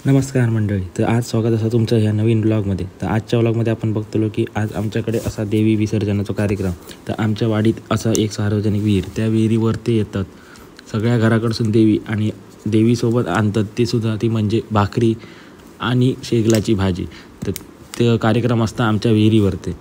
नमस्कार मंडळी. तर आज स्वागत असं तुमचं ह्या नवीन ब्लॉगमध्ये. तर आजच्या ब्लॉगमध्ये आपण बघतो की आज आमच्याकडे असा देवी विसर्जनाचा कार्यक्रम. तर आमच्या वाडीत असा एक सार्वजनिक विहीर, त्या विहिरीवरती येतात सगळ्या घराकडसून देवी आणि देवीसोबत आणतात ते सुद्धा ती म्हणजे भाकरी आणि शेगलाची भाजी. तर ते कार्यक्रम असता आमच्या विहिरीवरती.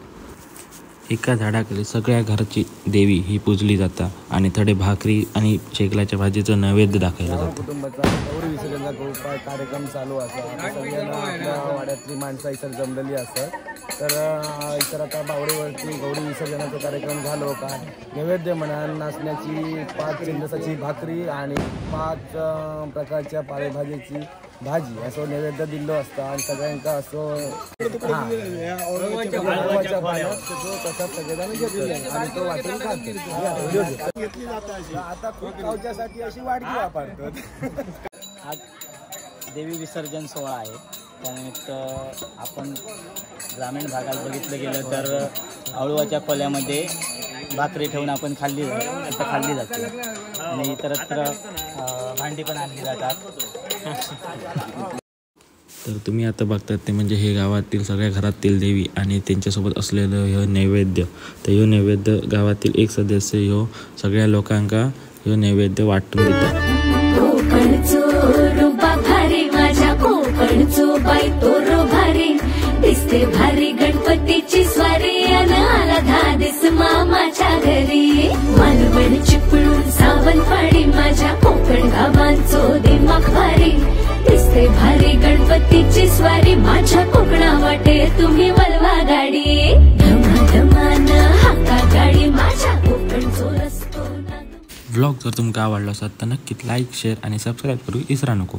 एका झाडाखाली सगळ्या घरची देवी ही पूजली जातात आणि थोडे भाकरी आणि शेगलाच्या भाजीचं नैवेद्य दाखवलं जातं. कुटुंबाचा गौरी विसर्जनाचा कार्यक्रम चालू असा सगळ्यांना आपल्या वाड्यातली माणसं इतर जमलेली असतात. तर इतर आता बावडीवरती गौरी विसर्जनाचा कार्यक्रम झालो का नैवेद्य म्हणा नाचण्याची 5 चिंदसाची भाकरी आणि 5 प्रकारच्या पालेभाजीची भाजी असं नैवेद्य दिलं असतं आणि सगळ्यांका असं तसाच सगळेजण घेतले आणि तो वाटून खातो. आता खूप गावच्यासाठी अशी वाढली वापरतो. आज देवी विसर्जन सोहळा आहे. त्यानिमित्त आपण ग्रामीण भागात बघितलं गेलं तर अळूवाच्या खोल्यामध्ये भाकरी ठेवून आपण खाल्ली जाते आणि इतरत्र भांडी पण आणली जातात. तर तुम्ही आता बघतात ते म्हणजे हे गावातील सगळ्या घरातील देवी आणि त्यांच्यासोबत असलेलं हे नैवेद्य. तर ह्यो नैवेद्य गावातील एक सदस्य ह्यो सगळ्या लोकांका ह्यो नैवेद्य वाटून देतात. दिसते भारी गणपतीची स्वारी आला धादिस मामाच्या घरी. मालवण चिपळूण सावंतवाडी माझ्या कोकण गावांचो दिमाग भारी. दिसते भारी गणपतीची स्वारी माझ्या कोकणा वाटे तुम्ही वलवा गाडी. धमाधमान हाका गाडी माझ्या कोकणचो रस्तो. व्लॉग जर तुमका आवडला असेल तर नक्कीच लाईक शेअर आणि सबस्क्राईब करू विसरा नको.